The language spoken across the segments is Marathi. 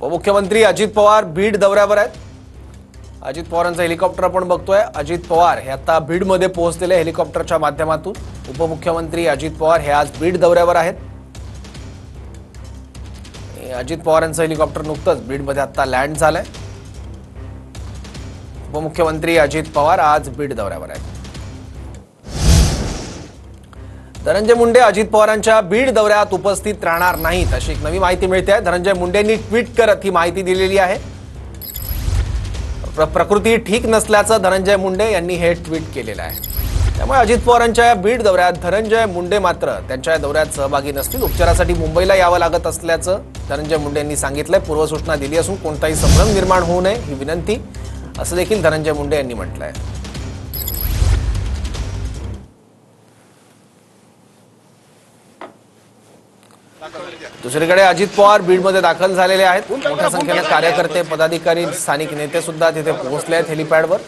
उपमुख्यमंत्री अजित पवार बीड दौऱ्यावर आहेत। अजित पवारांचं हेलिकॉप्टर आपण बघतोय। अजित पवार हे आता बीडमध्ये पोहोचलेले हेलिकॉप्टरच्या माध्यमातून। उपमुख्यमंत्री अजित पवार हे आज बीड दौऱ्यावर आहेत। अजित पवारांचं हेलिकॉप्टर नुकतंच बीडमध्ये आता लँड झालंय। उपमुख्यमंत्री अजित पवार आज बीड दौऱ्यावर आहेत। धनंजय मुंडे अजित पवारांच्या बीड दौऱ्यात उपस्थित राहणार नाहीत अशी एक नवी माहिती मिळते आहे। धनंजय मुंडेंनी ट्विट करत ही माहिती दिलेली आहे। प्रकृती ठीक नसल्याचं धनंजय मुंडे यांनी हे ट्विट केलेलं आहे। त्यामुळे अजित पवारांच्या बीड दौऱ्यात धनंजय मुंडे मात्र त्यांच्या दौऱ्यात सहभागी नसतील। उपचारासाठी मुंबईला यावं लागत असल्याचं धनंजय मुंडे यांनी सांगितलंय। पूर्वसूचना दिली असून कोणताही संभ्रम निर्माण होऊ नये ही विनंती असं देखील धनंजय मुंडे यांनी म्हटलंय। दुसरीकडे अजित पवार बीडमध्ये दाखल झालेले आहेत। मोठ्या संख्येने कार्यकर्ते पदाधिकारी स्थानिक नेते सुद्धा तिथे पोहोचले आहेत हेलिपॅडवर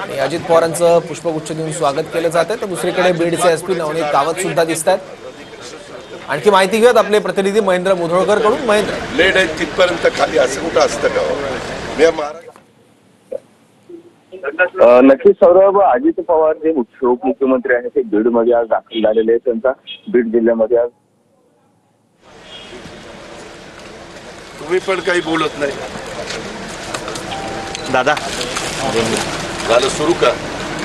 आणि अजित पवारांचं पुष्पगुच्छ देऊन स्वागत केलं जात आहे। तर दुसरीकडे बीडचे एसपी नवनीत कावत सुद्धा दिसतात। आणखी माहिती घेऊयात आपले प्रतिनिधी महेंद्र मुधोळकर कडून। महेंद्र, लेट आहे तिथपर्यंत खाली असं कुठं असतं का? नक्कीच सौरभ, अजित पवार जे उपमुख्यमंत्री आहेत ते बीडमध्ये आज दाखल झालेले आहेत। त्यांचा बीड जिल्ह्यामध्ये आज तुम्ही पण काही बोलत नाही दादा। झालं सुरू का?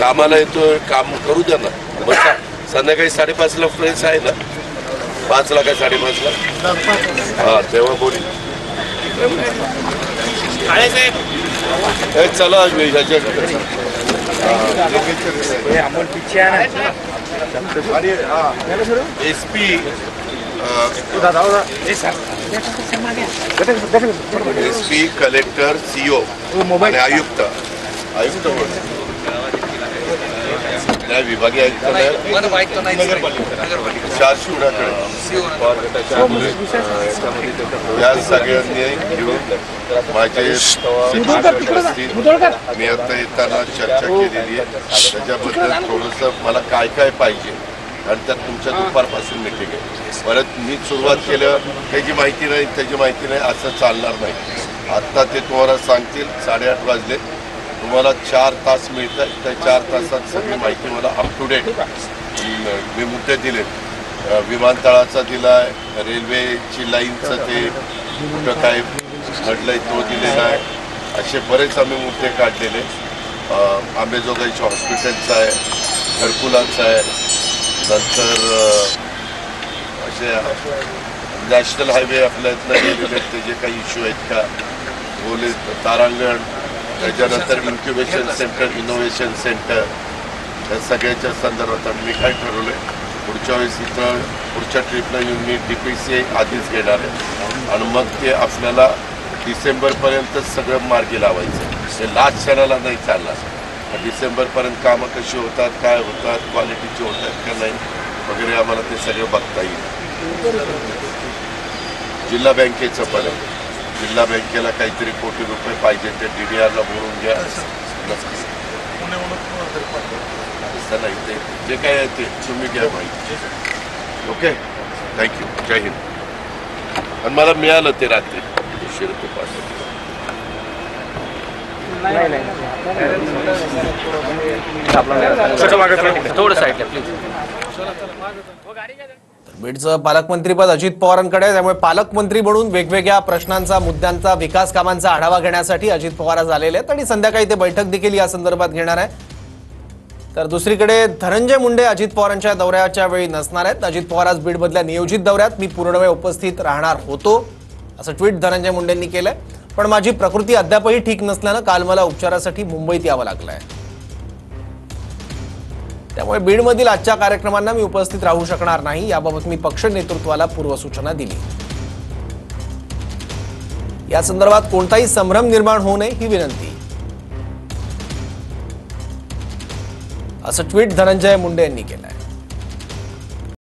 कामाला येतोय, काम करू द्या ना। बसा, संध्याकाळी 5:30ला फ्रेंड्स आहे ना? 5ला काय 5:30ला? हा, तेव्हा बोली। चला एसपी एसपी कलेक्टर सीओ आणि आयुक्त विभागीय आयुक्त या सगळ्यांनी घेऊन माझे मी आता येताना चर्चा केलेली आहे। त्याच्याबद्दल थोडंसं मला काय काय पाहिजे आणि त्यात तुमच्या दुपारपासून मिटिंग आहे। परत मी सुरुवात केलं त्याची माहिती नाही त्याची माहिती नाही असं चालणार नाही। आत्ता ते तुम्हाला सांगतील 8:30 वाजले, तुम्हाला 4 तास मिळतात। त्या 4 तासात सगळी माहिती मला अप टू डेट मी मुद्दे दिले। विमानतळाचा दिलाय, रेल्वेची लाईनचं ते कुठं काय घडलंय तो दिलेला आहे। असे बरेच आम्ही मुद्दे काढलेले। आंबेजोगाईच्या हॉस्पिटलचा आहे, घरकुलांचा आहे, नंतर असे नॅशनल हायवे आपल्या इथनं गेलेले ते जे काही इश्यू आहेत का बोले, तारांगण, त्याच्यानंतर इन्क्युबेशन सेंटर, इनोव्हेशन सेंटर, या सगळ्याच्या संदर्भात मी काय ठरवलं पुढच्या वेळेस इथं पुढच्या ट्रिपला येऊन मी DPCA आधीच घेणार आहे आणि मग ते आपल्याला डिसेंबरपर्यंत सगळं मार्गी लावायचं। ते लास्ट क्षणाला नाही चालणार। डिसेंबरपर्यंत कामं कशी होतात, काय होतात, क्वालिटीची होतात का नाही वगैरे आम्हाला ते सगळं बघता येईल। जिल्हा बँकेचं पण आहे, जिल्हा बँकेला काहीतरी कोटी रुपये पाहिजे ते DDRला बोलून घ्या। असं नाही, ते जे काय आहे ते तुम्ही घ्या माहिती। ओके, थँक्यू, जय हिंद। आणि मला मिळालं ते रात्री उशीर ते बीडचं पालकमंत्रीपद अजित पवारांकडे, त्यामुळे पालकमंत्री म्हणून वेगवेगळ्या प्रश्नांचा, मुद्द्यांचा, विकास कामांचा आढावा घेण्यासाठी अजित पवार आज आलेले आहेत आणि संध्याकाळी ते बैठक देखील या संदर्भात घेणार आहे। तर दुसरीकडे धनंजय मुंडे अजित पवारांच्या दौऱ्याच्या वेळी नसणार आहेत। अजित पवार आज बीडमधल्या नियोजित दौऱ्यात मी पूर्ण वेळ उपस्थित राहणार होतो असं ट्विट धनंजय मुंडेंनी केलंय। पण माझी प्रकृती अद्यापही ठीक नसल्यानं काल मला उपचारासाठी मुंबईत यावं लागलंय। त्यामुळे बीडमधील आजच्या कार्यक्रमांना मी उपस्थित राहू शकणार नाही, याबाबत मी पक्ष नेतृत्वाला पूर्वसूचना दिली। या संदर्भात कोणताही संभ्रम निर्माण होऊ नये ही विनंती असं ट्विट धनंजय मुंडे यांनी केलंय।